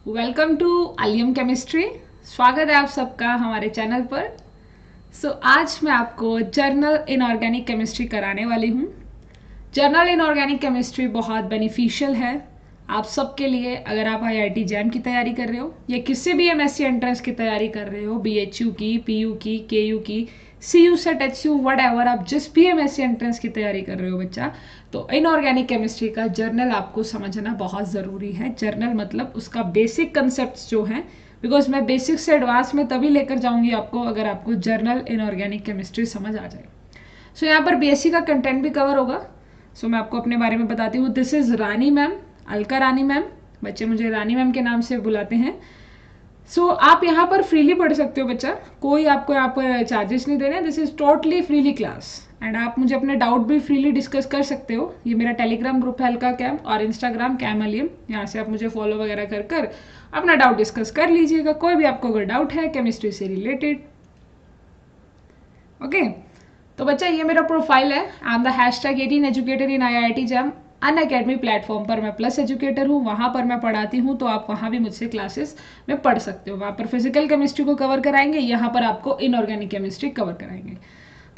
Welcome to अलियम chemistry. स्वागत है आप सबका हमारे चैनल पर। आज मैं आपको जर्नल इन ऑर्गेनिक केमिस्ट्री कराने वाली हूँ। जर्नल इन ऑर्गेनिक केमिस्ट्री बहुत बेनिफिशियल है आप सबके लिए। अगर आप IIT जैम की तैयारी कर रहे हो या किसी भी MSc एंट्रेंस की तैयारी कर रहे हो, BHU की, PU की, KU की, CU सेट, HU, वट आप जिस भी MSc एंट्रेंस की तैयारी कर रहे हो बच्चा, तो इनऑर्गेनिक केमिस्ट्री का जर्नल आपको समझना बहुत ज़रूरी है। जर्नल मतलब उसका बेसिक कंसेप्ट जो हैं, बिकॉज मैं बेसिक से एडवांस में तभी लेकर जाऊंगी आपको अगर आपको जर्नल इनऑर्गेनिक केमिस्ट्री समझ आ जाए। यहाँ पर BSc का कंटेंट भी कवर होगा। मैं आपको अपने बारे में बताती हूँ। This is Rani ma'am, Alka Rani ma'am. बच्चे मुझे रानी मैम के नाम से बुलाते हैं। आप यहाँ पर फ्रीली पढ़ सकते हो बच्चा, कोई आपको यहाँ पर चार्जेस नहीं दे रहे हैं। This is totally freely class and आप मुझे अपने डाउट भी फ्रीली डिस्कस कर सकते हो। ये मेरा टेलीग्राम ग्रुप है हल्का कैम, और इंस्टाग्राम कैम अलियम। यहाँ से आप मुझे फॉलो वगैरह कर कर अपना डाउट डिस्कस कर लीजिएगा। कोई भी आपको अगर डाउट है केमिस्ट्री से रिलेटेड। ओके तो बच्चा ये मेरा प्रोफाइल है। I am the #18 educator in IIT jam. Unacademy platform पर मैं प्लस एजुकेटर हूँ, वहाँ पर मैं पढ़ाती हूँ, तो आप वहाँ भी मुझसे क्लासेस में पढ़ सकते हो। वहाँ पर फिजिकल केमिस्ट्री को कवर कराएंगे, यहाँ पर आपको इनऑर्गेनिक केमिस्ट्री कवर कराएंगे।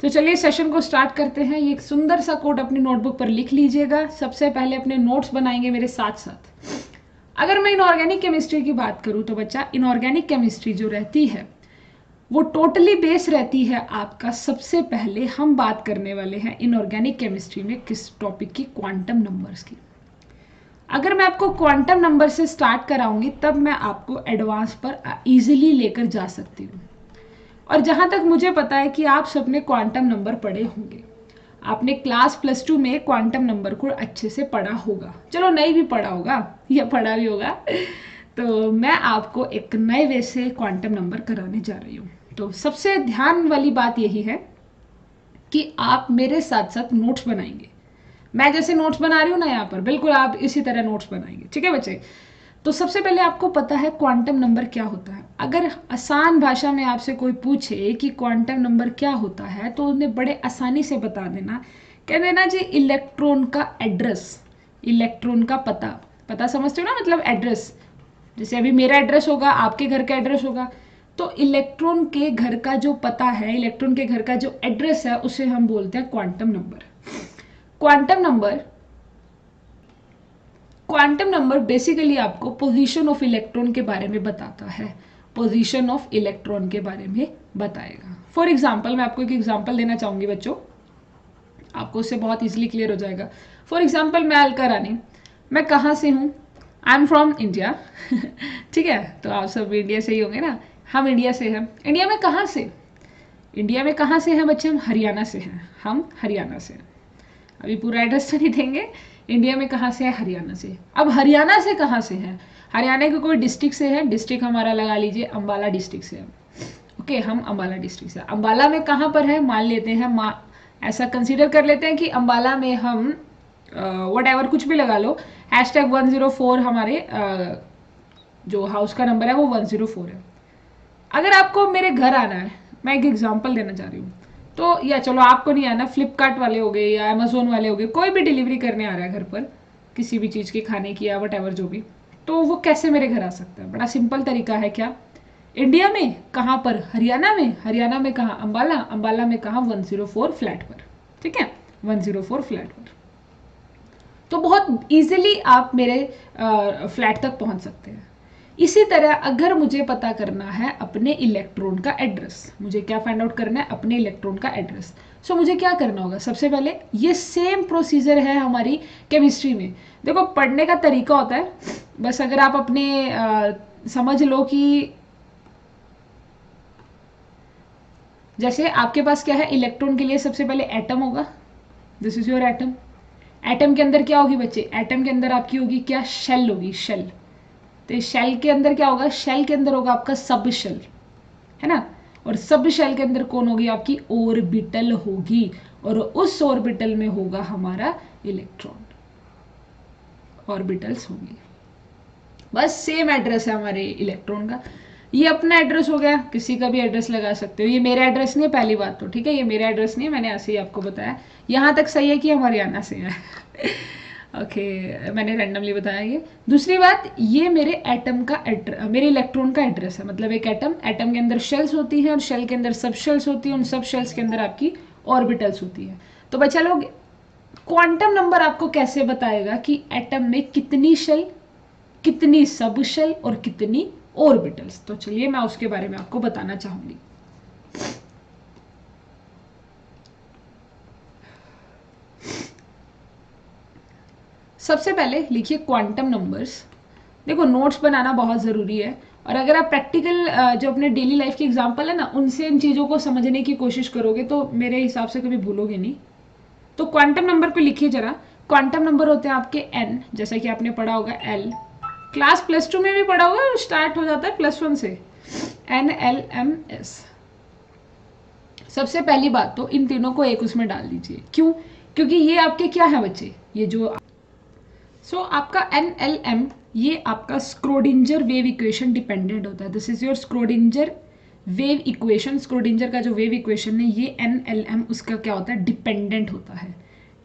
तो चलिए सेशन को स्टार्ट करते हैं। ये एक सुंदर सा कोड अपनी नोटबुक पर लिख लीजिएगा। सबसे पहले अपने नोट्स बनाएंगे मेरे साथ साथ। अगर मैं इनऑर्गेनिक केमिस्ट्री की बात करूँ तो बच्चा, इनऑर्गेनिक केमिस्ट्री जो रहती है वो टोटली बेस रहती है आपका। सबसे पहले हम बात करने वाले हैं इनऑर्गेनिक केमिस्ट्री में किस टॉपिक की, क्वांटम नंबर्स की। अगर मैं आपको क्वांटम नंबर से स्टार्ट कराऊंगी तब मैं आपको एडवांस पर इजीली लेकर जा सकती हूँ। और जहां तक मुझे पता है कि आप सबने क्वांटम नंबर पढ़े होंगे, आपने क्लास +2 में क्वांटम नंबर को अच्छे से पढ़ा होगा। चलो नहीं भी पढ़ा होगा या पढ़ा भी होगा, तो मैं आपको एक नए वे से क्वांटम नंबर कराने जा रही हूँ। तो सबसे ध्यान वाली बात यही है कि आप मेरे साथ साथ नोट्स बनाएंगे। मैं जैसे नोट्स बना रही हूँ ना यहाँ पर, बिल्कुल आप इसी तरह नोट्स बनाएंगे। ठीक है बच्चे? तो सबसे पहले आपको पता है क्वांटम नंबर क्या होता है। अगर आसान भाषा में आपसे कोई पूछे कि क्वांटम नंबर क्या होता है, तो उन्हें बड़े आसानी से बता देना, कह देना जी इलेक्ट्रॉन का एड्रेस, इलेक्ट्रॉन का पता। पता समझते हो ना, मतलब एड्रेस। जैसे अभी मेरा एड्रेस होगा, आपके घर का एड्रेस होगा, तो इलेक्ट्रॉन के घर का जो पता है, इलेक्ट्रॉन के घर का जो एड्रेस है, उसे हम बोलते हैं quantum number. Quantum number quantum number basically आपको पोजीशन ऑफ इलेक्ट्रॉन के बारे में बताता है। पोजीशन ऑफ इलेक्ट्रॉन के बारे में बताएगा। फॉर एग्जाम्पल मैं आपको एक एग्जाम्पल देना चाहूंगी बच्चों, आपको उससे बहुत इजीली क्लियर हो जाएगा। फॉर एग्जाम्पल मैं अलका रानी, मैं कहाँ से हूँ? I am from India. ठीक है, तो आप सब इंडिया से ही होंगे ना। हम इंडिया से हैं। इंडिया में कहाँ से? इंडिया में कहाँ से हैं बच्चे? हम हरियाणा से हैं। हम हरियाणा से हैं। अभी पूरा एड्रेस तो नहीं देंगे। इंडिया में कहाँ से है? हरियाणा से। अब हरियाणा से कहाँ से है? हरियाणा के कोई डिस्ट्रिक्ट से है। डिस्ट्रिक्ट हमारा लगा लीजिए अंबाला डिस्ट्रिक्ट से है। ओके, हम अंबाला डिस्ट्रिक्ट से। अंबाला में कहाँ पर है? मान लेते हैं, ऐसा कंसीडर कर लेते हैं कि अंबाला में हम वट एवर कुछ भी लगा लो, #104 हमारे जो हाउस का नंबर है वो 104 है। अगर आपको मेरे घर आना है, मैं एक एग्जांपल देना चाह रही हूँ, तो या चलो आपको नहीं आना, फ्लिपकार्ट वाले हो गए या अमेजोन वाले हो गए, कोई भी डिलीवरी करने आ रहा है घर पर किसी भी चीज़ की, खाने की या वट एवर जो भी, तो वो कैसे मेरे घर आ सकता है? बड़ा सिंपल तरीका है। क्या? इंडिया में कहाँ पर? हरियाणा में। हरियाणा में कहाँ? अंबाला। अंबाला में कहाँ? 104 फ्लैट पर। ठीक है, 104 फ्लैट पर। तो बहुत इजीली आप मेरे फ्लैट तक पहुंच सकते हैं। इसी तरह अगर मुझे पता करना है अपने इलेक्ट्रॉन का एड्रेस, मुझे क्या फाइंड आउट करना है? अपने इलेक्ट्रॉन का एड्रेस। मुझे क्या करना होगा? सबसे पहले ये सेम प्रोसीजर है हमारी केमिस्ट्री में। देखो, पढ़ने का तरीका होता है, बस अगर आप अपने समझ लो कि जैसे आपके पास क्या है, इलेक्ट्रॉन के लिए सबसे पहले एटम होगा। This is your atom. Atom के अंदर क्या होगी बच्चे? एटम के अंदर आपकी होगी क्या? शेल होगी, शेल। तो शेल के अंदर क्या होगा? शेल के अंदर होगा आपका सब शेल, है ना। और सब शेल के अंदर कौन होगी? आपकी ऑर्बिटल होगी, और उस ऑर्बिटल में होगा हमारा इलेक्ट्रॉन। ऑर्बिटल्स होंगी। बस सेम एड्रेस है हमारे इलेक्ट्रॉन का। ये अपना एड्रेस हो गया, किसी का भी एड्रेस लगा सकते हो। ये मेरा एड्रेस नहीं है, पहली बात तो, ठीक है, ये मेरा एड्रेस नहीं है, मैंने ऐसे ही आपको बताया। यहाँ तक सही है कि हम हरियाणा से हैं। ओके मैंने रैंडमली बताया ये। दूसरी बात, ये मेरे एटम का मेरे इलेक्ट्रॉन का एड्रेस है। मतलब एक एटम के अंदर शेल्स होती हैं और शेल के अंदर सब शेल्स होती हैं, उन सब शेल्स के अंदर आपकी ऑर्बिटल्स होती है। तो बच्चा लोग क्वांटम नंबर आपको कैसे बताएगा कि एटम में कितनी शेल, कितनी सब शेल और कितनी ऑर्बिटल्स। तो चलिए मैं उसके बारे में आपको बताना चाहूंगी। सबसे पहले लिखिए क्वांटम नंबर्स। देखो नोट्स बनाना बहुत ज़रूरी है, और अगर आप प्रैक्टिकल जो अपने डेली लाइफ के एग्जाम्पल है ना, उनसे इन चीज़ों को समझने की कोशिश करोगे तो मेरे हिसाब से कभी भूलोगे नहीं। तो क्वांटम नंबर को लिखिए जरा। क्वांटम नंबर होते हैं आपके n, जैसा कि आपने पढ़ा होगा l, क्लास +2 में भी पढ़ा होगा, स्टार्ट हो जाता है +1 से, NLMS। सबसे पहली बात तो इन तीनों को एक उसमें डाल दीजिए। क्यों? क्योंकि ये आपके क्या है बच्चे, ये जो आपका NLM ये आपका स्क्रोडिंजर वेव इक्वेशन डिपेंडेंट होता है। This is your Schrödinger wave equation. Schrödinger का जो वेव इक्वेशन है ये NLM उसका क्या होता है, डिपेंडेंट होता है।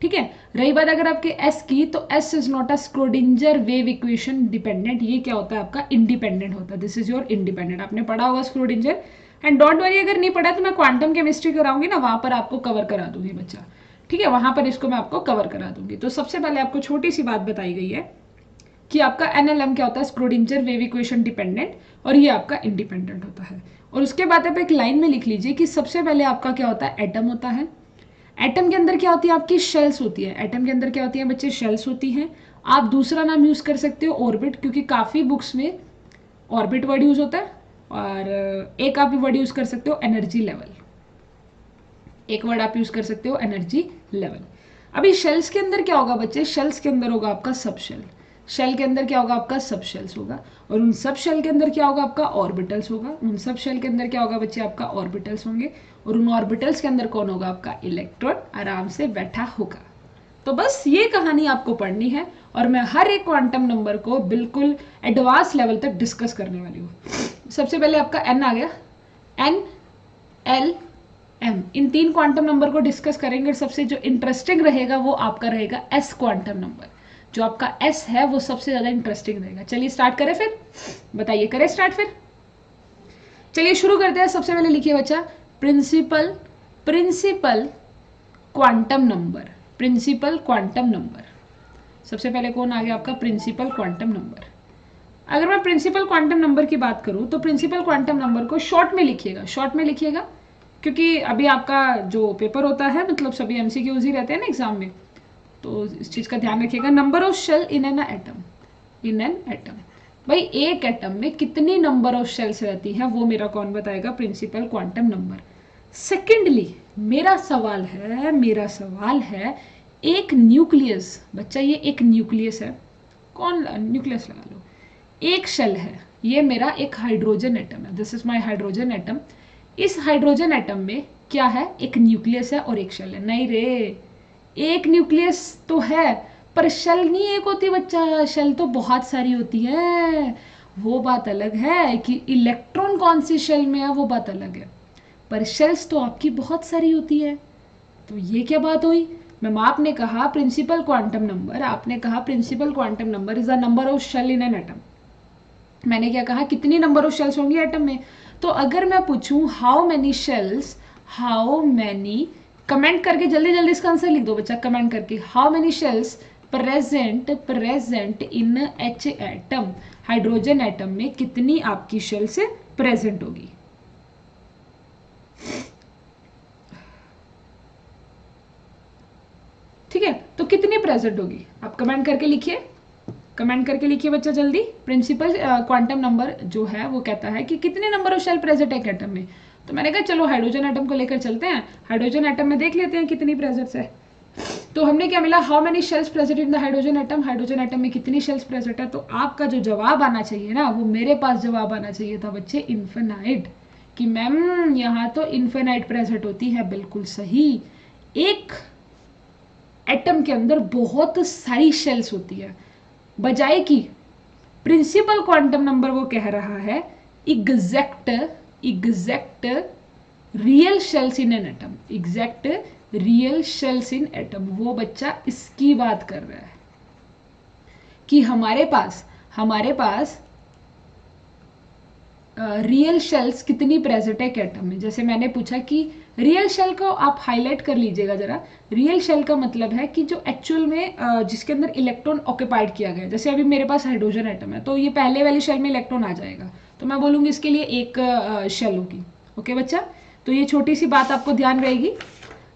ठीक है। रही बात अगर आपके S की, तो S is not a Schrödinger wave equation dependent, ये क्या होता है आपका इंडिपेंडेंट होता है। This is your independent. आपने पढ़ा होगा स्क्रोडिंजर। एंड डोंट वरी, अगर नहीं पढ़ा तो मैं क्वांटम केमिस्ट्री कराऊंगी ना, वहां पर आपको कवर करा दूंगी बच्चा। ठीक है, वहां पर इसको मैं आपको कवर करा दूंगी। तो सबसे पहले आपको छोटी सी बात बताई गई है कि आपका NLM क्या होता है, स्क्रोडिंजर वेव इक्वेशन डिपेंडेंट, और ये आपका इंडिपेंडेंट होता है। और उसके बाद आप एक लाइन में लिख लीजिए कि सबसे पहले आपका क्या होता है, एटम होता है। एटम के अंदर क्या होती है आपकी, शेल्स होती है। एटम के अंदर क्या होती है बच्चे, शेल्स होती हैं। आप दूसरा नाम यूज कर सकते हो ऑर्बिट, क्योंकि काफी बुक्स में ऑर्बिट वर्ड यूज होता है। और एक आप वर्ड यूज कर सकते हो एनर्जी लेवल, एक वर्ड आप यूज कर सकते हो एनर्जी लेवल। अभी शेल्स के अंदर क्या होगा बच्चे, शेल्स के अंदर होगा आपका सब शेल। शेल के अंदर क्या होगा आपका, सब शेल्स होगा। और उन सब शेल के अंदर क्या होगा आपका, ऑर्बिटल्स होगा। उन सब शेल के अंदर क्या होगा बच्चे, आपका ऑर्बिटल्स होंगे। और उन ऑर्बिटल्स के अंदर कौन होगा, आपका इलेक्ट्रॉन आराम से बैठा होगा। तो बस ये कहानी आपको पढ़नी है, और मैं हर एक क्वांटम नंबर को बिल्कुल एडवांस लेवल तक डिस्कस करने वाली हूँ। सबसे पहले आपका n आ गया, n, l, m, इन तीन क्वांटम नंबर को डिस्कस करेंगे। सबसे जो इंटरेस्टिंग रहेगा वो आपका रहेगा s क्वांटम नंबर। जो आपका s है वो सबसे ज्यादा इंटरेस्टिंग रहेगा। चलिए स्टार्ट करें फिर, बताइए करें स्टार्ट फिर। चलिए शुरू करते हैं। सबसे पहले लिखिए बच्चा, principal quantum number. Principal quantum number, सबसे पहले कौन आ गया आपका, प्रिंसिपल क्वांटम नंबर। अगर मैं प्रिंसिपल क्वांटम नंबर की बात करूं तो प्रिंसिपल क्वांटम नंबर को शॉर्ट में लिखिएगा, शॉर्ट में लिखिएगा, क्योंकि अभी आपका जो पेपर होता है, मतलब सभी MCQs ही रहते हैं ना एग्जाम में, तो इस चीज का ध्यान रखिएगा। Number of shell in an atom, in an atom, भाई एक एटम में कितनी नंबर ऑफ शेल्स रहती हैं वो मेरा कौन बताएगा, प्रिंसिपल क्वांटम नंबर। सेकेंडली मेरा सवाल है एक न्यूक्लियस, बच्चा ये एक न्यूक्लियस है, कौन न्यूक्लियस लगा लो, एक शेल है, ये मेरा एक हाइड्रोजन एटम है, this is my hydrogen atom. इस हाइड्रोजन एटम में क्या है, एक न्यूक्लियस है और एक शेल है। नहीं रे, एक न्यूक्लियस तो है पर शेल नहीं एक होती बच्चा, शेल तो बहुत सारी होती है। वो बात अलग है कि इलेक्ट्रॉन कौन सी शेल में है, वो बात अलग है, पर शेल्स तो आपकी बहुत सारी होती है। तो ये क्या बात हुई, मैम आपने कहा प्रिंसिपल क्वांटम नंबर, आपने कहा principal quantum number is the number of shell in an atom. मैंने क्या कहा, कितनी नंबर ऑफ शेल्स होंगी एटम में। तो अगर मैं पूछूं how many shells, how many, comment करके जल्दी जल्दी इसका आंसर लिख दो बच्चा, कमेंट करके, how many shells present in H atom, hydrogen atom में कितनी आपकी शेल्स प्रेजेंट होगी। ठीक है, तो कितनी प्रेजेंट होगी आप कमेंट करके लिखिए, कमेंट करके लिखिए बच्चा जल्दी। प्रिंसिपल क्वांटम नंबर जो है वो कहता है कि कितने नंबर ऑफ शेल प्रेजेंट है एटम में। तो मैंने कहा चलो हाइड्रोजन एटम को लेकर चलते हैं, हाइड्रोजन एटम में देख लेते हैं कितनी प्रेजेंस है। तो हमने क्या मिला, how many shells present in the hydrogen atom, hydrogen atom में कितनी शेल्स प्रेजेंट है। तो आपका जो जवाब आना चाहिए ना, वो मेरे पास जवाब आना चाहिए था बच्चे इन्फिनाइट, कि मैम यहाँ तो इन्फिनाइट प्रेजेंट होती है, बिल्कुल सही। एक एटम के अंदर बहुत सारी शेल्स होती है, बजाय कि प्रिंसिपल क्वांटम नंबर वो कह रहा है exact real shells in an atom, exact real shells in atom, वो बच्चा इसकी बात कर रहा है। कि हमारे पास रियल शेल्स कितनी प्रेजेंट है एक एटम में। जैसे मैंने पूछा कि रियल शेल को आप हाईलाइट कर लीजिएगा जरा। रियल शेल का मतलब है कि जो एक्चुअल में जिसके अंदर इलेक्ट्रॉन ऑक्यूपाइड किया गया है। जैसे अभी मेरे पास हाइड्रोजन एटम है तो ये पहले वाली शेल में इलेक्ट्रॉन आ जाएगा, तो मैं बोलूँगी इसके लिए एक शेल होगी। ओके बच्चा, तो ये छोटी सी बात आपको ध्यान रहेगी।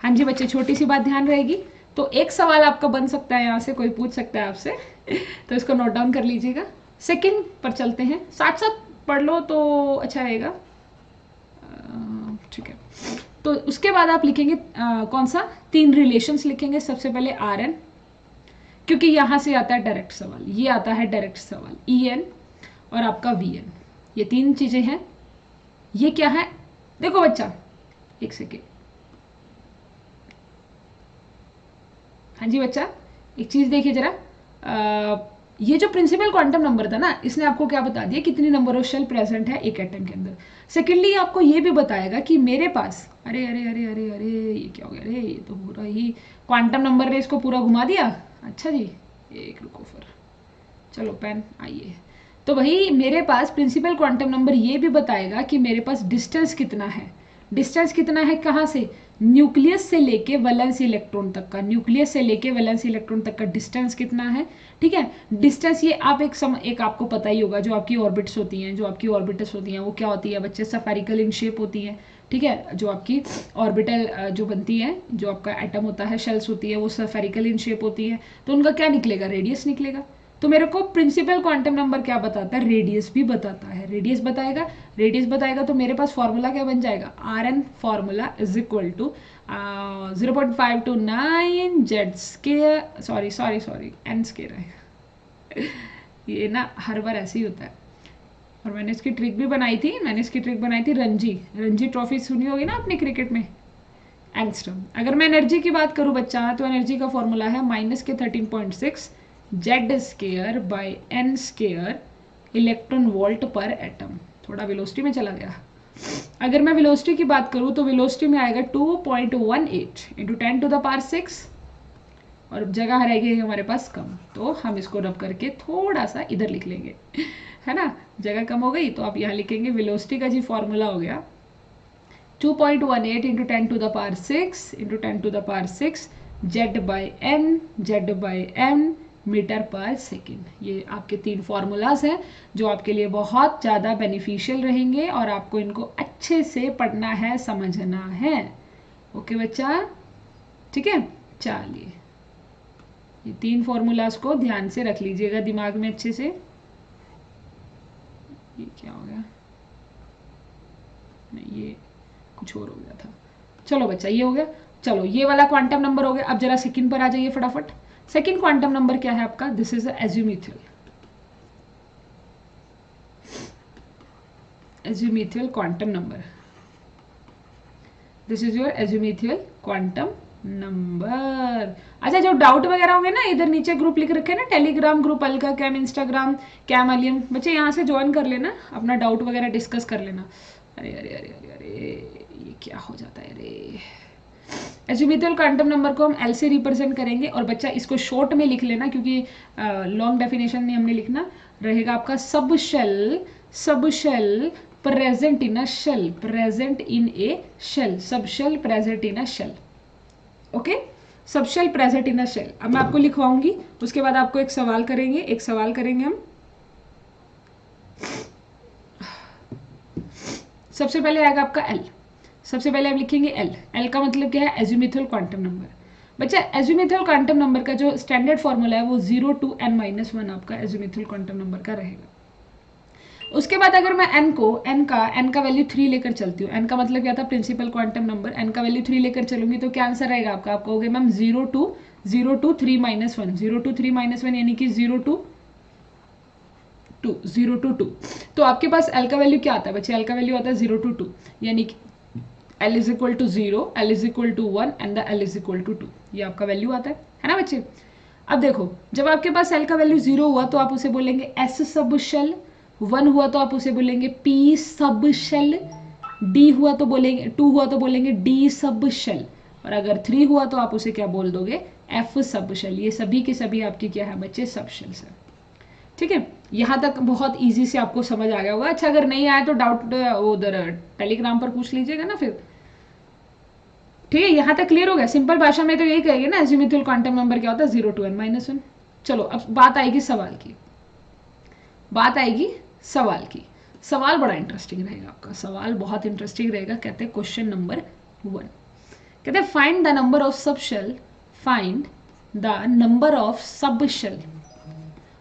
हाँ जी बच्चे, छोटी सी बात ध्यान रहेगी। तो एक सवाल आपका बन सकता है यहाँ से, कोई पूछ सकता है आपसे तो इसको नोट डाउन कर लीजिएगा। सेकंड पर चलते हैं, साथ साथ पढ़ लो तो अच्छा रहेगा। ठीक है, तो उसके बाद आप लिखेंगे कौन सा, 3 रिलेशंस लिखेंगे। सबसे पहले RN, क्योंकि यहां से आता है डायरेक्ट सवाल, ये आता है डायरेक्ट सवाल। EN और आपका VN, ये 3 चीजें हैं। ये क्या है देखो बच्चा, एक सेकेंड। हाँ जी बच्चा, एक चीज देखिए जरा, ये जो प्रिंसिपल क्वांटम नंबर था ना, इसने आपको क्या बता दिया, कितनी नंबर ऑफ शेल प्रेजेंट है एक एटम के अंदर। सेकेंडली आपको ये भी बताएगा कि मेरे पास, अरे अरे अरे अरे अरे ये क्या हो गया, अरे ये तो पूरा ही क्वांटम नंबर ने इसको पूरा घुमा दिया। अच्छा जी, एक रुको फिर, चलो पेन आइए। तो वही मेरे पास प्रिंसिपल क्वांटम नंबर ये भी बताएगा कि मेरे पास डिस्टेंस कितना है। डिस्टेंस कितना है कहाँ से, न्यूक्लियस से लेके वैलेंस इलेक्ट्रॉन तक का, न्यूक्लियस से लेके वैलेंस इलेक्ट्रॉन तक का डिस्टेंस कितना है। ठीक है, डिस्टेंस ये आप एक आपको पता ही होगा, जो आपकी ऑर्बिट्स होती हैं, जो आपकी ऑर्बिटस होती हैं वो क्या होती है बच्चे, स्फेरिकल इन शेप होती है। ठीक है, जो आपकी ऑर्बिटल जो बनती है, जो आपका एटम होता है, शेल्स होती है, वो स्फेरिकल इन शेप होती है। तो उनका क्या निकलेगा, रेडियस निकलेगा। तो मेरे को प्रिंसिपल क्वांटम नंबर क्या बताता है, रेडियस भी बताता है। रेडियस बताएगा तो मेरे पास फॉर्मूला क्या बन जाएगा, RN formula is equal to 0.529 Z square, sorry N square है ये ना हर बार ऐसे ही होता है। और मैंने इसकी ट्रिक भी बनाई थी, रणजी ट्रॉफी सुनी होगी ना आपने क्रिकेट में, एंगस्ट्रम। अगर मैं एनर्जी की बात करूं बच्चा, तो एनर्जी का फॉर्मूला है -13.6 Z square by N square electron volt per atom. थोड़ा वेलोसिटी में चला गया। अगर मैं वेलोसिटी की बात करूं तो वेलोसिटी में आएगा 2.18 इंटू 10⁶, और जगह रहेगी हमारे पास कम, तो हम इसको रब करके थोड़ा सा इधर लिख लेंगे, है ना। जगह कम हो गई तो आप यहाँ लिखेंगे वेलोसिटी का जी फॉर्मूला हो गया 2.18 into 10⁶ into 10⁶ Z by N metre per second. ये आपके 3 फॉर्मूलाज हैं जो आपके लिए बहुत ज़्यादा बेनिफिशियल रहेंगे और आपको इनको अच्छे से पढ़ना है, समझना है। ओके बच्चा, ठीक है। चलिए, ये 3 फॉर्मूलाज को ध्यान से रख लीजिएगा दिमाग में अच्छे से। ये क्या हो गया, नहीं ये कुछ और हो गया था। चलो बच्चा, ये हो गया। चलो, ये वाला क्वांटम नंबर हो गया। अब जरा सेकंड पर आ जाइए फटाफट। सेकंड क्वांटम नंबर क्या है आपका, this is azimuthal quantum number. This is your azimuthal quantum number. अच्छा, जो डाउट वगैरह होंगे ना, इधर नीचे ग्रुप लिख रखे हैं ना, टेलीग्राम ग्रुप, अलका कैम, इंस्टाग्राम कैम अलियम, बच्चे यहाँ से ज्वाइन कर लेना, अपना डाउट वगैरह डिस्कस कर लेना। अरे अरे अरे अरे अरे ये क्या हो जाता है, अरे एज़्यूमिथल क्वांटम नंबर को हम L से रिप्रेजेंट करेंगे। और बच्चा इसको शॉर्ट में लिख लेना, क्योंकि लॉन्ग डेफिनेशन नहीं हमने लिखना रहेगा आपका। Subshell present in a shell, सब shell present in a shell. Okay, subshell present in a shell. अब मैं आपको लिखवाऊंगी, उसके बाद आपको एक सवाल करेंगे हम। सबसे पहले आएगा आपका L। सबसे पहले आप लिखेंगे L का मतलब क्या है, एज़्यूमिथल क्वांटम नंबर। बच्चा, एज़्यूमिथल क्वांटम नंबर का जो स्टैंडर्ड फॉर्मूला है वो 0 to n-1 आपका एज़्यूमिथल क्वांटम नंबर का रहेगा। उसके बाद अगर मैं n का वैल्यू 3 लेकर चलती हूँ, n का मतलब क्या था, प्रिंसिपल क्वांटम नंबर, n का वैल्यू 3 लेकर चलूंगी तो क्या आंसर रहेगा आपका। आप कहोगे मैम 0 to 3-1, यानी कि 0 to 2। तो आपके पास L का वैल्यू क्या आता है बच्चे, L का वैल्यू आता है 0 to 2, यानी कि L is equal to 0, L is equal to 1 and the L is equal to 2। ये आपका वैल्यू आता है ना बच्चे। अब देखो, जब आपके पास L का वैल्यू 0 हुआ तो आप उसे बोलेंगे S सब शेल, 1 हुआ तो आप उसे बोलेंगे P सब शेल, 2 हुआ तो बोलेंगे D सब शेल, और अगर 3 हुआ तो आप उसे क्या बोल दोगे, F सब शेल। ये सभी के सभी आपकी क्या है बच्चे, सब शेल्स है। ठीक है, यहाँ तक बहुत इजी से आपको समझ आ गया होगा। अच्छा, अगर नहीं आया तो डाउट उधर टेलीग्राम पर पूछ लीजिएगा ना फिर। ठीक है, यहाँ तक क्लियर हो गया। सिंपल भाषा में तो यही कहेंगे ना, अजीमुथल क्वांटम नंबर क्या होता है, 0 to n-1। चलो अब बात आएगी सवाल की, बात आएगी सवाल की। सवाल बड़ा इंटरेस्टिंग रहेगा आपका, सवाल बहुत इंटरेस्टिंग रहेगा। कहते हैं क्वेश्चन नंबर 1, कहते हैं find the number of subshell, find the number of subshell.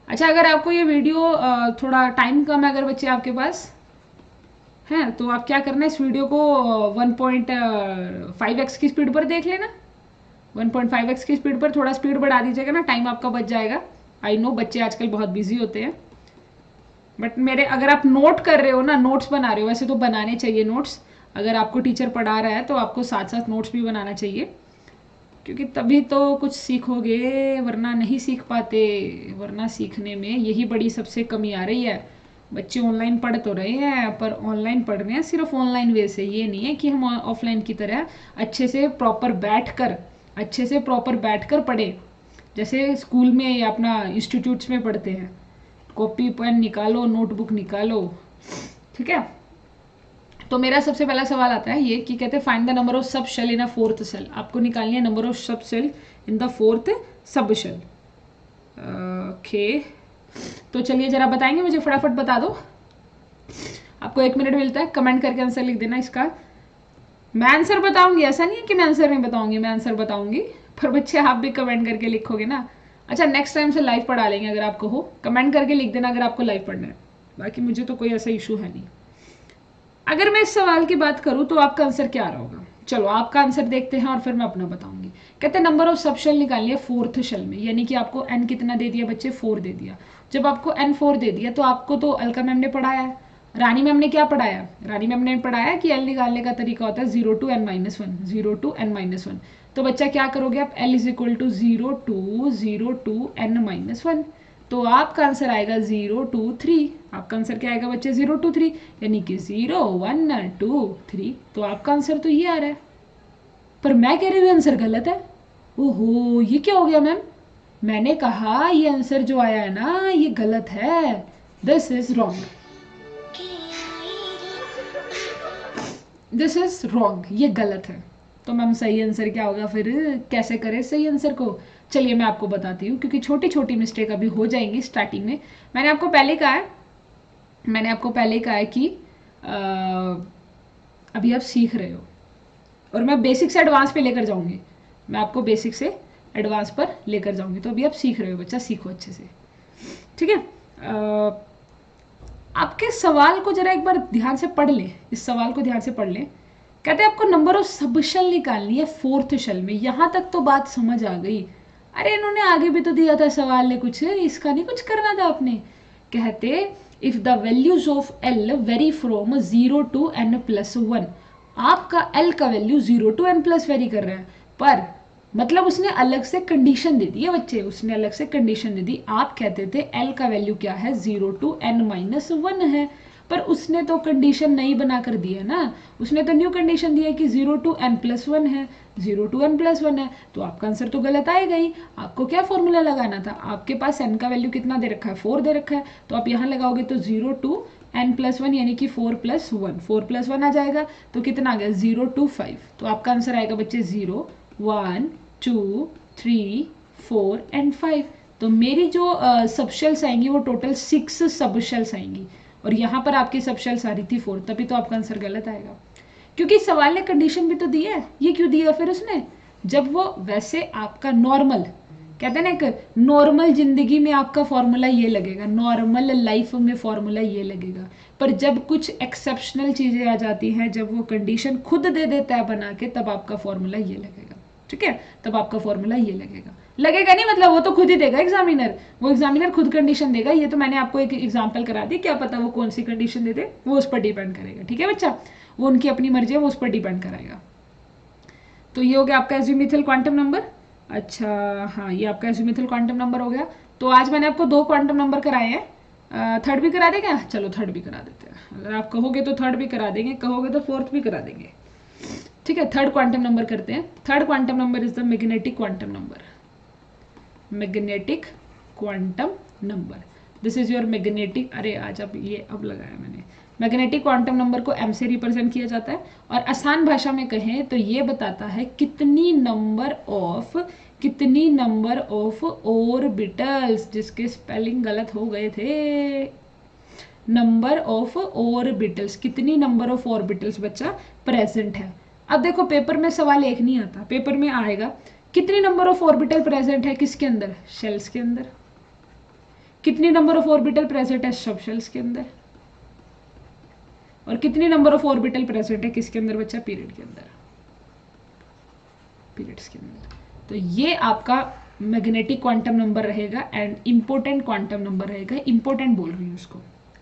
अच्छा, अगर आपको ये वीडियो थोड़ा टाइम कम है, अगर बच्चे आपके पास हैं, तो आप क्या करना है, इस वीडियो को 1.5x की स्पीड पर देख लेना। 1.5x की स्पीड पर थोड़ा स्पीड बढ़ा दीजिएगा ना, टाइम आपका बच जाएगा। आई नो बच्चे आजकल बहुत बिजी होते हैं, बट मेरे अगर आप नोट कर रहे हो ना, नोट्स बना रहे हो, वैसे तो बनाने चाहिए नोट्स। अगर आपको टीचर पढ़ा रहा है तो आपको साथ साथ नोट्स भी बनाना चाहिए, क्योंकि तभी तो कुछ सीखोगे, वरना नहीं सीख पाते। वरना सीखने में यही बड़ी सबसे कमी आ रही है। बच्चे ऑनलाइन पढ़ तो रहे हैं, पर ऑनलाइन पढ़ रहे हैं सिर्फ ऑनलाइन वे से, ये नहीं है कि हम ऑफलाइन की तरह अच्छे से प्रॉपर बैठ कर पढ़े, जैसे स्कूल में या अपना इंस्टीट्यूट्स में पढ़ते हैं। कॉपी पेन निकालो, नोटबुक निकालो, ठीक है। तो मेरा सबसे पहला सवाल आता है ये कि कहते हैं find the number of subshell in a fourth shell. आपको निकालनी है number of subshell in the fourth subshell. Okay, तो चलिए जरा बताएंगे मुझे, फटाफट बता दो। आपको 1 मिनट मिलता है, कमेंट करके आंसर लिख देना इसका। मैं आंसर बताऊंगी, ऐसा नहीं है कि मैं आंसर नहीं बताऊंगी, मैं आंसर बताऊंगी, पर बच्चे आप भी कमेंट करके लिखोगे ना। अच्छा, नेक्स्ट टाइम से लाइव पढ़ा लेंगे, अगर आपको हो कमेंट करके लिख देना अगर आपको लाइव पढ़ना है। बाकी मुझे तो कोई ऐसा इशू है नहीं। अगर मैं इस सवाल की बात करूं तो आपका आंसर क्या रहा होगा? चलो आपका आंसर देखते हैं और फिर मैं अपना बताऊंगी। कहते हैं नंबर ऑफ सब शेल निकालनी है फोर्थ शेल में, यानी कि आपको n कितना दे दिया बच्चे, 4 दे दिया। जब आपको n 4 दे दिया तो आपको तो अलका मैम ने पढ़ाया है, रानी मैम ने क्या पढ़ाया, रानी मैम ने पढ़ाया कि l निकालने का तरीका होता है 0 to n-1, 0 to n-1। तो बच्चा क्या करोगे आप, l is equal to 0 to n-1, तो आपका आंसर आएगा 0 2 3। आपका आंसर क्या आएगा बच्चे, 0 2 3, यानी कि 0 1 2 3। तो आपका आंसर तो ये आ रहा है, पर मैं कह रही हूँ आंसर गलत है। ओहो, ये क्या हो गया मैम? मैंने कहा ये आंसर जो आया है ना, ये गलत है, this is wrong, this is wrong, ये गलत है। तो मैम सही आंसर क्या होगा फिर, कैसे करें सही आंसर को? चलिए मैं आपको बताती हूँ, क्योंकि छोटी छोटी मिस्टेक अभी हो जाएंगी स्टार्टिंग में। मैंने आपको पहले कहा है कि अभी आप सीख रहे हो, और मैं बेसिक से एडवांस पे लेकर जाऊंगी, मैं आपको बेसिक से एडवांस पर लेकर जाऊंगी। तो अभी आप सीख रहे हो बच्चा, सीखो अच्छे से, ठीक है। आपके सवाल को जरा एक बार ध्यान से पढ़ लें, इस सवाल को ध्यान से पढ़ लें। कहते हैं आपको नंबर ऑफ सब शेल निकालनी है फोर्थ शेल में। यहां तक तो बात समझ आ गई। अरे इन्होंने आगे भी तो दिया था सवाल ने कुछ, इसका नहीं कुछ करना था आपने। कहते if the values of L very from 0 to n+1, आपका एल का वैल्यू 0 to n+ वेरी कर रहा है, पर मतलब उसने अलग से कंडीशन दे दी है बच्चे, उसने अलग से कंडीशन दे दी। आप कहते थे एल का वैल्यू क्या है, 0 to n-1 है, पर उसने तो कंडीशन नहीं बना कर दी है ना, उसने तो न्यू कंडीशन दी है कि 0 to n+1 है, 0 to n+1 है। तो आपका आंसर तो गलत आएगा ही। आपको क्या फॉर्मूला लगाना था, आपके पास n का वैल्यू कितना दे रखा है, 4 दे रखा है, तो आप यहाँ लगाओगे तो 0 to n+1 यानी कि 4 + 1, 4 + 1 आ जाएगा, तो कितना आ गया 0 to 5। तो आपका आंसर आएगा बच्चे 0 1 2 3 4 and 5। तो मेरी जो सब शेल्स आएंगी वो टोटल 6 सब शेल्स आएंगी, और यहाँ पर आपकी सब शेल्स आ रही थी 4, तभी तो आपका आंसर गलत आएगा, क्योंकि सवाल ने कंडीशन भी तो दी है। ये क्यों दिया फिर उसने, जब वो वैसे आपका नॉर्मल, कहते हैं ना एक नॉर्मल जिंदगी में आपका फॉर्मूला ये लगेगा, नॉर्मल लाइफ में फॉर्मूला ये लगेगा, पर जब कुछ एक्सेप्शनल चीजें आ जाती हैं, जब वो कंडीशन खुद दे देता है बना के, तब आपका फॉर्मूला ये लगेगा, ठीक है। तब आपका फॉर्मूला ये लगेगा नहीं, मतलब वो तो खुद ही देगा एग्जामिनर, वो एग्जामिनर खुद कंडीशन देगा। ये तो मैंने आपको एक एग्जांपल करा दी, क्या पता वो कौन सी कंडीशन दे दे, वो उस पर डिपेंड करेगा, ठीक है बच्चा, वो उनकी अपनी मर्जी है, वो उस पर डिपेंड कराएगा। तो ये हो गया आपका अज़ीमुथल क्वांटम नंबर। अच्छा हाँ, ये आपका अज़ीमुथल क्वांटम नंबर हो गया। तो आज मैंने आपको 2 क्वांटम नंबर कराए हैं, थर्ड भी करा देंगे, चलो थर्ड भी करा देते हैं। अगर आप कहोगे तो थर्ड भी करा देंगे, कहोगे तो फोर्थ भी करा देंगे, ठीक है। थर्ड क्वांटम नंबर करते हैं। Third quantum number is the magnetic quantum number, magnetic quantum number. This is your magnetic, अरे आज अब ये अब लगाया मैंने, मैग्नेटिक क्वांटम नंबर को m से रिप्रेजेंट किया जाता है। और आसान भाषा में कहें तो ये बताता है कितनी नंबर ऑफ ऑर्बिटल्स, जिसके स्पेलिंग गलत हो गए थे, नंबर ऑफ ऑर्बिटल्स, कितनी नंबर ऑफ ऑर्बिटल्स बच्चा प्रेजेंट है। अब देखो पेपर में सवाल एक नहीं आता, पेपर में आएगा कितनी नंबर ऑफ ऑर्बिटल प्रेजेंट है किसके अंदर, शेल्स के अंदर, कितनी नंबर ऑफ ऑर्बिटल प्रेजेंट है सब शेल्स के अंदर, और कितनी नंबर ऑफ ऑर्बिटल प्रेजेंट है किसके अंदर बच्चा, पीरियड के अंदर, पीरियड्स के अंदर। तो ये आपका मैग्नेटिक क्वांटम नंबर रहेगा एंड इंपॉर्टेंट क्वांटम नंबर रहेगा, इंपॉर्टेंट बोल रही हूँ उसको,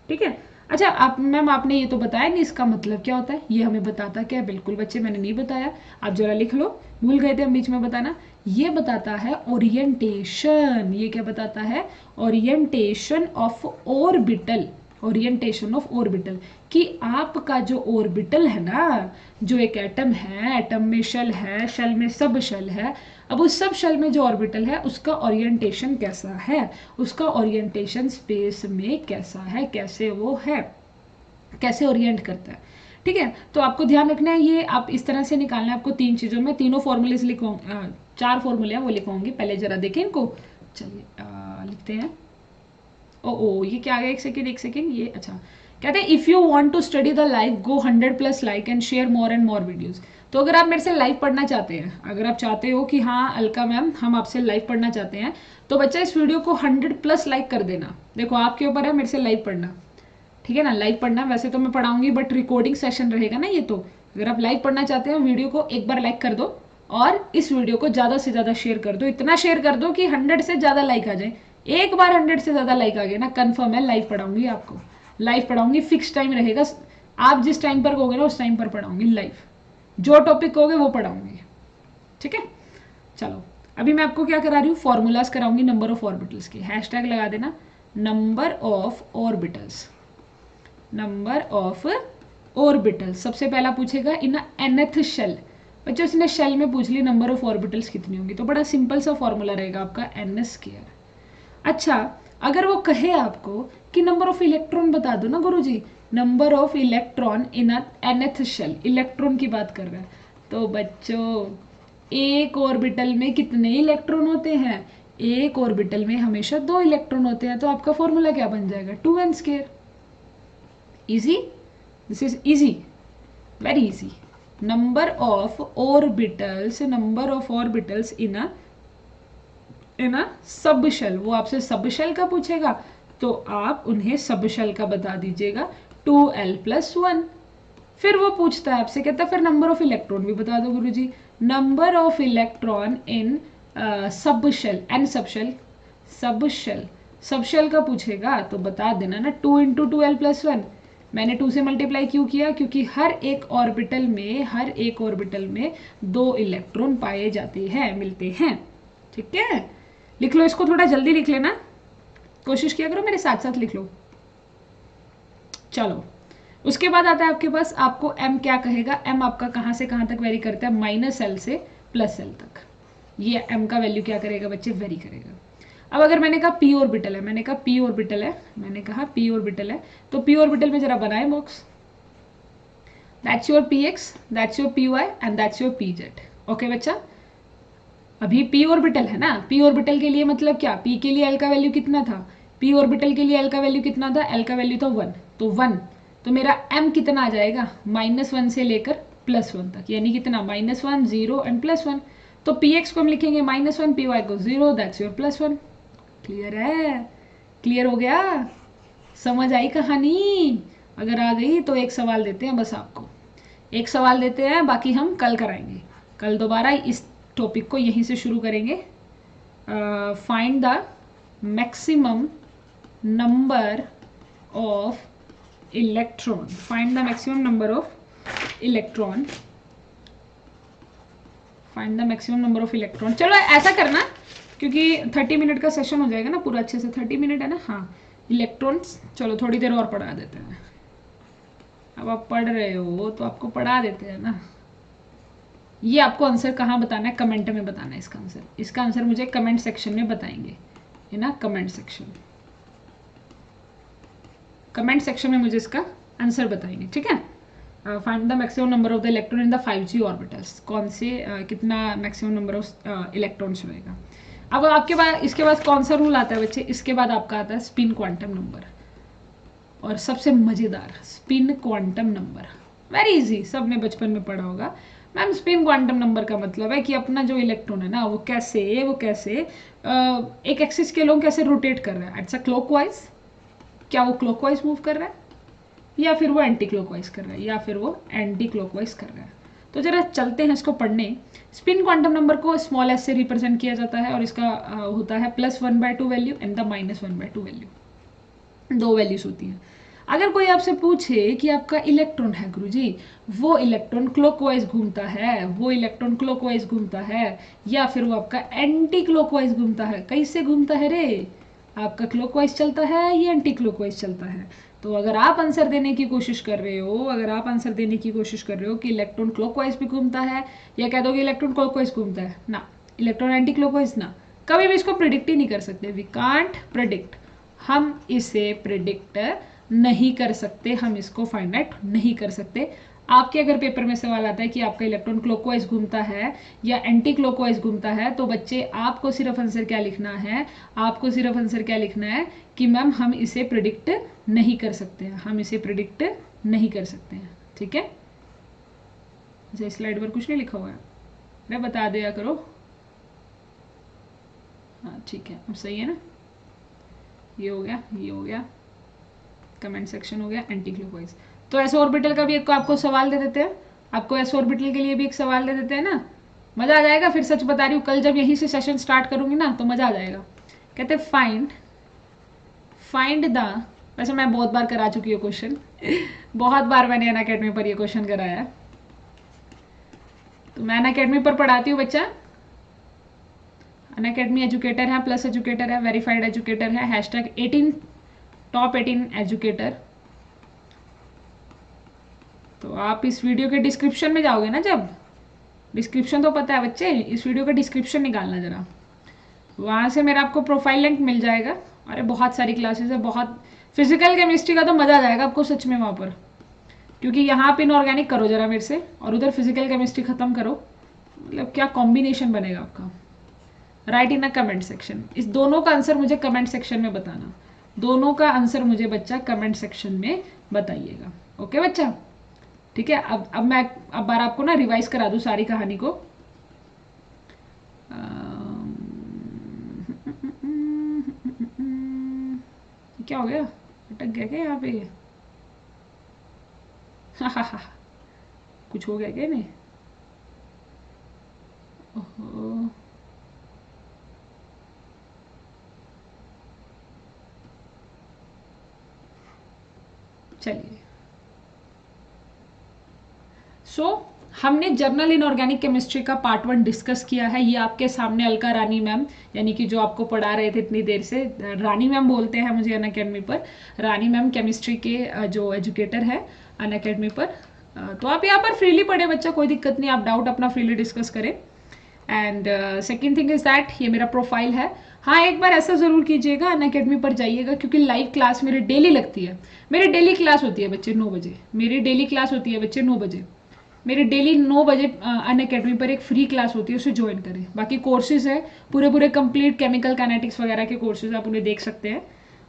ठीक है। अच्छा आप मैम आपने ये तो बताया नहीं इसका मतलब क्या होता है, ये हमें बताता क्या है, बिल्कुल बच्चे मैंने नहीं बताया, आप जरा लिख लो, भूल गए थे हम बीच में बताना। ये बताता है ओरिएंटेशन, ये क्या बताता है, orientation of orbital, orientation of orbital, कि आपका जो ऑर्बिटल है ना, जो एक एटम है, एटम में शेल है, शेल में सब शेल है, अब उस सब शेल में जो ऑर्बिटल है उसका ओरिएंटेशन कैसा है, उसका ओरिएंटेशन स्पेस में कैसा है, कैसे वो है, कैसे ओरिएंट करता है, ठीक है। तो आपको ध्यान रखना है, ये आप इस तरह से निकालना है आपको तीन चीजों में, तीनों फॉर्मूलेज लिखवाऊंगी, 4 फॉर्मूले हैं वो लिखवाऊंगी, पहले जरा देखें इनको, चलिए लिखते हैं। ओ ये क्या आ गया, एक सेकेंड, ये अच्छा कहते हैं if you want to study the life go 100+ like and share more and more videos. तो अगर आप मेरे से लाइव पढ़ना चाहते हैं, अगर आप चाहते हो कि हाँ अलका मैम हम आपसे लाइव पढ़ना चाहते हैं, तो बच्चा इस वीडियो को 100+ लाइक कर देना। देखो आपके ऊपर है मेरे से लाइव पढ़ना, ठीक है ना, लाइव पढ़ना, वैसे तो मैं पढ़ाऊंगी बट रिकॉर्डिंग सेशन रहेगा ना ये, तो अगर आप लाइव पढ़ना चाहते हो वीडियो को एक बार लाइक कर दो और इस वीडियो को ज़्यादा से ज़्यादा शेयर कर दो, इतना शेयर कर दो कि 100 से ज़्यादा लाइक आ जाए। एक बार 100 से ज़्यादा लाइक आ गए ना, कन्फर्म है लाइव पढ़ाऊंगी आपको, लाइव पढ़ाऊंगी, फिक्स टाइम रहेगा, आप जिस टाइम पर कहोगे ना उस टाइम पर पढ़ाऊंगी लाइव, जो टॉपिक कहोगे वो पढ़ाऊंगी, ठीक है। चलो अभी मैं आपको क्या करा रही हूँ, फॉर्मूलाज कराऊंगी नंबर ऑफ ऑर्बिटल्स के, हैशटैग लगा देना number of orbitals, number of orbitals. सबसे पहला पूछेगा इन nth शेल, बच्चों इसने शेल में पूछ ली नंबर ऑफ ऑर्बिटल्स कितनी होंगी, तो बड़ा सिंपल सा फॉर्मूला रहेगा आपका n²। अच्छा अगर वो कहे आपको कि नंबर ऑफ इलेक्ट्रॉन बता दो ना गुरुजी, number of electron in nth shell, electron की बात कर रहा है, तो बच्चों एक ऑर्बिटल में कितने इलेक्ट्रॉन होते हैं, एक ऑर्बिटल में हमेशा 2 इलेक्ट्रॉन होते हैं, तो आपका फॉर्मूला क्या बन जाएगा, 2n²। Easy, this is easy, very easy. Number of orbitals, number of orbitals in a subshell, वो आपसे सब शेल का पूछेगा तो आप उन्हें सब शेल का बता दीजिएगा 2l+1। फिर वो पूछता है आपसे, कहता है फिर नंबर ऑफ इलेक्ट्रॉन भी बता दो गुरुजी, number of electron in sub shell, n sub shell, सब शेल, सब शेल का पूछेगा तो बता देना ना 2 × 2l+1। मैंने 2 से मल्टीप्लाई क्यों किया, क्योंकि हर एक ऑर्बिटल में 2 इलेक्ट्रॉन पाए जाते हैं, मिलते हैं, ठीक है। लिख लो इसको, थोड़ा जल्दी लिख लेना, कोशिश किया करो मेरे साथ साथ लिख लो। चलो उसके बाद आता है आपके पास, आपको m क्या कहेगा, m आपका कहाँ से कहाँ तक वेरी करता है, -l से +l तक, ये m का वैल्यू क्या करेगा बच्चे, वेरी करेगा। अब अगर मैंने कहा p ऑर्बिटल है, मैंने कहा p ऑर्बिटल है, तो p ऑर्बिटल में जरा बनाए box, that's your px, that's your py and that's your pz। Okay बच्चा, अभी p ऑर्बिटल है ना, p ऑर्बिटल के लिए मतलब क्या, p के लिए l का वैल्यू कितना था, p ऑर्बिटल के लिए l का वैल्यू कितना था, l का वैल्यू था 1, तो 1, तो मेरा m कितना आ जाएगा, -1 से लेकर +1 तक, यानी कितना, -1, 0 एंड +1। तो px को हम लिखेंगे -1, py को 0, दैट्स योर +1। क्लियर है, क्लियर हो गया, समझ आई कहानी। अगर आ गई तो एक सवाल देते हैं, बस आपको एक सवाल देते हैं, बाकी हम कल कराएंगे, कल दोबारा इस टॉपिक को यहीं से शुरू करेंगे। Find the maximum number of electron, find the maximum number of electron, find the maximum number of electron. चलो ऐसा करना, क्योंकि 30 मिनट का सेशन हो जाएगा ना पूरा, अच्छे से 30 मिनट है ना, हाँ इलेक्ट्रॉन्स, चलो थोड़ी देर और पढ़ा देते हैं। अब आप पढ़ रहे हो तो आपको पढ़ा देते हैं ना। ये आपको आंसर कहाँ बताना है, कमेंट में बताना है इसका आंसर, इसका आंसर मुझे कमेंट सेक्शन में बताएंगे, है ना, कमेंट सेक्शन। कमेंट सेक्शन में मुझे इसका आंसर बताएंगे, ठीक है। Find the maximum number of the electron in the 5G orbitals, कौन से कितना मैक्सिमम नंबर ऑफ इलेक्ट्रॉन्स रहेगा। अब आपके बाद इसके बाद कौन सा रूल आता है बच्चे, इसके बाद आपका आता है स्पिन क्वांटम नंबर, और सबसे मजेदार spin quantum number, very easy, सबने बचपन में पढ़ा होगा। मैम स्पिन क्वांटम नंबर का मतलब है कि अपना जो इलेक्ट्रॉन है ना वो कैसे एक एक्सिस के लोग कैसे रोटेट कर रहा है, इट्स अ क्लॉकवाइज, क्या वो क्लॉकवाइज मूव कर रहा है या फिर वो एंटी क्लॉकवाइज कर रहा है या फिर वो एंटी क्लॉकवाइज कर रहा है। तो जरा चलते हैं इसको पढ़ने। स्पिन क्वांटम नंबर को स्मॉल एस से रिप्रेजेंट किया जाता है और इसका होता है +1/2 value and the -1/2 value, 2 values होती हैं। अगर कोई आपसे पूछे कि आपका इलेक्ट्रॉन है गुरुजी, वो इलेक्ट्रॉन क्लॉकवाइज घूमता है, वो इलेक्ट्रॉन क्लॉकवाइज घूमता है या फिर वो आपका एंटी क्लॉकवाइज घूमता है, कैसे घूमता है रे, आपका क्लॉकवाइज चलता है या एंटी क्लॉकवाइज चलता है। तो अगर आप आंसर देने की कोशिश कर रहे हो, कि इलेक्ट्रॉन क्लॉकवाइज भी घूमता है, या कह दो कि इलेक्ट्रॉन क्लॉकवाइज घूमता है ना, इलेक्ट्रॉन एंटी क्लॉकवाइज ना, कभी भी इसको प्रिडिक्ट ही नहीं कर सकते, वी कांट प्रिडिक्ट, हम इसे प्रिडिक्ट नहीं कर सकते, हम इसको फाइंड आउट नहीं कर सकते। आपके अगर पेपर में सवाल आता है कि आपका इलेक्ट्रॉन क्लॉकवाइज घूमता है या एंटी क्लॉकवाइज घूमता है, तो बच्चे आपको सिर्फ आंसर क्या लिखना है, कि मैम हम इसे प्रिडिक्ट नहीं कर सकते हैं, हम इसे प्रिडिक्ट नहीं कर सकते हैं, ठीक है। अच्छा स्लाइड पर कुछ नहीं लिखा हुआ है, मैं बता दिया करो। हाँ ठीक है, अब सही है ना, ये हो गया, कमेंट सेक्शन हो गया एंटी क्लॉकवाइज। तो एस ऑर्बिटल का भी एक आपको सवाल दे देते हैं, आपको एस ऑर्बिटल के लिए भी एक सवाल दे देते हैं ना, मजा आ जाएगा। फिर सच बता रही हूँ, कल जब यहीं से सेशन स्टार्ट करूंगी ना तो मजा आ जाएगा। कहते फाइंड द, वैसे मैं बहुत बार करा चुकी हूँ क्वेश्चन बहुत बार मैंने अनअकैडमी पर ये क्वेश्चन कराया है, तो मैं अनअकैडमी पर पढ़ाती हूँ बच्चा, अनअकैडमी एजुकेटर है, प्लस एजुकेटर है, वेरीफाइड एजुकेटर है, #18 टॉप 18 एजुकेटर। तो आप इस वीडियो के डिस्क्रिप्शन में जाओगे ना, जब डिस्क्रिप्शन तो पता है बच्चे, इस वीडियो का डिस्क्रिप्शन निकालना जरा, वहाँ से मेरा आपको प्रोफाइल लिंक मिल जाएगा। अरे बहुत सारी क्लासेस है, बहुत फिजिकल केमिस्ट्री का तो मजा आ जाएगा आपको सच में वहाँ पर, क्योंकि यहाँ पे इनऑर्गेनिक करो जरा मेरे से और उधर फिजिकल केमिस्ट्री खत्म करो, मतलब क्या कॉम्बिनेशन बनेगा आपका। Right in a comment section, इस दोनों का आंसर मुझे कमेंट सेक्शन में बताना, दोनों का आंसर मुझे बच्चा कमेंट सेक्शन में बताइएगा, ओके बच्चा, ठीक है। अब मैं अब बार आपको ना रिवाइज करा दूं सारी कहानी को। क्या हो गया, अटक गया क्या यहाँ पे कुछ हो गया क्या नहीं, ओहो चलिए। हमने जर्नल इन ऑर्गेनिक केमिस्ट्री का पार्ट 1 डिस्कस किया है। ये आपके सामने अलका रानी मैम, यानी कि जो आपको पढ़ा रहे थे इतनी देर से, रानी मैम बोलते हैं मुझे अनअकैडमी पर, रानी मैम केमिस्ट्री के जो एजुकेटर है अनअकैडमी पर। तो आप यहाँ पर फ्रीली पढ़े बच्चा, कोई दिक्कत नहीं, आप डाउट अपना फ्रीली डिस्कस करें। And second thing is that ये मेरा प्रोफाइल है। हाँ एक बार ऐसा ज़रूर कीजिएगा, अनअकैडमी पर जाइएगा, क्योंकि लाइव क्लास मेरी डेली लगती है, मेरी डेली क्लास होती है बच्चे 9 बजे, मेरी डेली क्लास होती है बच्चे 9 बजे, मेरी डेली 9 बजे अनअकैडमी पर एक फ्री क्लास होती है, उसे ज्वाइन करें। बाकी कोर्सेज है पूरे कंप्लीट, केमिकल काइनेटिक्स वगैरह के कोर्सेज आप उन्हें देख सकते हैं।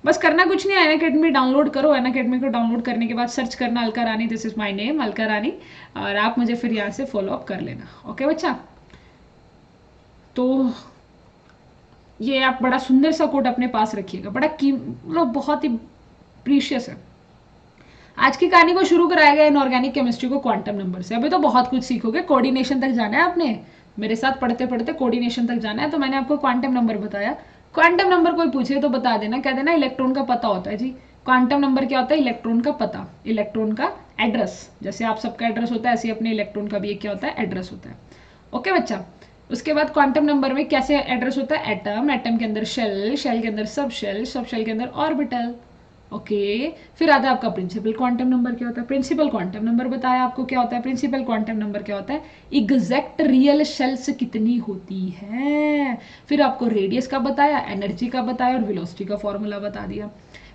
बस करना कुछ नहीं है, अनअकैडमी डाउनलोड करो, अनअकैडमी को डाउनलोड करने के बाद सर्च करना Alka Rani, this is my name Alka Rani, और आप मुझे फिर यहाँ से फॉलो अप कर लेना, ओके बच्चा। तो ये आप बड़ा सुंदर सा कोड अपने पास रखिएगा, बड़ा मतलब बहुत ही प्रीशियस है। आज की कहानी को शुरू कराया गया इनऑर्गेनिक केमिस्ट्री को क्वांटम नंबर से। अभी तो बहुत कुछ सीखोगे, कोऑर्डिनेशन तक जाना है आपने, मेरे साथ पढ़ते पढ़ते कोऑर्डिनेशन तक जाना है। तो मैंने आपको क्वांटम नंबर बताया, क्वांटम नंबर कोई पूछे तो बता देना, कह देना इलेक्ट्रॉन का पता होता है जी। क्वांटम नंबर क्या होता है, इलेक्ट्रॉन का पता, इलेक्ट्रॉन का एड्रेस, जैसे आप सबका एड्रेस होता है ऐसे अपने इलेक्ट्रॉन का भी एक क्या होता है, एड्रेस होता है, ओके बच्चा। उसके बाद क्वांटम नंबर में कैसे एड्रेस होता है, एटम, एटम के अंदर शेल, शेल के अंदर सब शेल, सब शेल के अंदर ऑर्बिटल, ओके। फिर आता है आपका प्रिंसिपल क्वांटम नंबर, क्या होता है प्रिंसिपल क्वांटम नंबर, बताया आपको क्या होता है प्रिंसिपल क्वांटम नंबर, क्या होता है एग्जैक्ट रियल शेल्स कितनी होती है। फिर आपको रेडियस का बताया, एनर्जी का बताया और वेलोसिटी का फॉर्मूला बता दिया।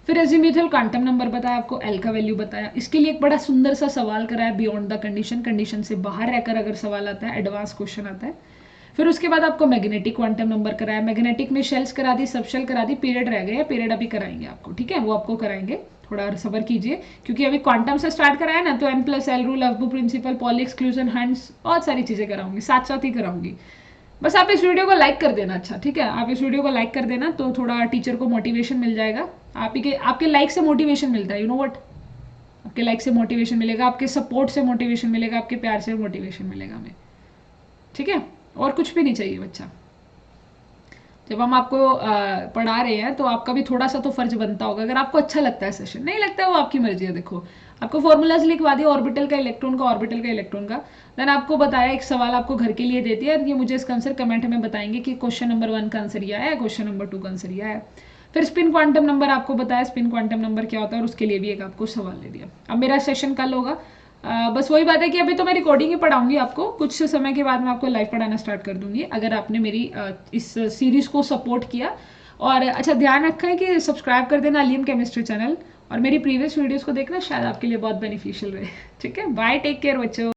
फिर एजीम्यूथल क्वांटम नंबर बताया आपको, एल का वैल्यू बताया। इसके लिए एक बड़ा सुंदर सा सवाल कराया, बियॉन्ड द कंडीशन, कंडीशन से बाहर रहकर अगर सवाल आता है, एडवांस क्वेश्चन आता है। फिर उसके बाद आपको मैग्नेटिक क्वांटम नंबर कराया, मैग्नेटिक में शेल्स करा दी, सब शेल करा दी, पीरियड रह गए, पीरियड अभी कराएंगे आपको, ठीक है, वो आपको कराएंगे, थोड़ा सबर कीजिए, क्योंकि अभी क्वांटम से स्टार्ट कराया ना, तो n+l rule, Aufbau principle, Pauli exclusion, Hund's, बहुत सारी चीजें कराऊंगी, साथ साथ ही कराऊंगी। बस आप इस वीडियो को लाइक कर देना, अच्छा ठीक है, आप इस वीडियो को लाइक कर देना, तो थोड़ा टीचर को मोटिवेशन मिल जाएगा। आपके लाइक से मोटिवेशन मिलता है, यू नो व्हाट, आपके लाइक से मोटिवेशन मिलेगा, आपके सपोर्ट से मोटिवेशन मिलेगा, आपके प्यार से मोटिवेशन मिलेगा हमें, ठीक है, और कुछ भी नहीं चाहिए बच्चा। जब हम आपको पढ़ा रहे हैं तो आपका भी थोड़ा सा तो फर्ज बनता होगा, अगर आपको अच्छा लगता है सेशन, नहीं लगता है वो आपकी मर्जी है। देखो आपको फॉर्मूलाज लिखवा दिया, ऑर्बिटल का, इलेक्ट्रॉन का, ऑर्बिटल का, इलेक्ट्रॉन का, देन आपको बताया, एक सवाल आपको घर के लिए दे दिया, ये मुझे इसका आंसर कमेंट में बताएंगे कि क्वेश्चन नंबर 1 का आंसर यह है, क्वेश्चन नंबर 2 का आंसर यह है। फिर स्पिन क्वांटम नंबर आपको बताया, स्पिन क्वांटम नंबर क्या होता है, और उसके लिए भी एक आपको सवाल दे दिया। अब मेरा सेशन कल होगा, बस वही बात है कि अभी तो मैं रिकॉर्डिंग ही पढ़ाऊंगी आपको, कुछ समय के बाद मैं आपको लाइव पढ़ाना स्टार्ट कर दूंगी, अगर आपने मेरी इस सीरीज को सपोर्ट किया। और अच्छा ध्यान रखें कि सब्सक्राइब कर देना अलीम केमिस्ट्री चैनल, और मेरी प्रीवियस वीडियोस को देखना, शायद आपके लिए बहुत बेनिफिशियल रहे। ठीक है, बाय, टेक केयर बच्चों।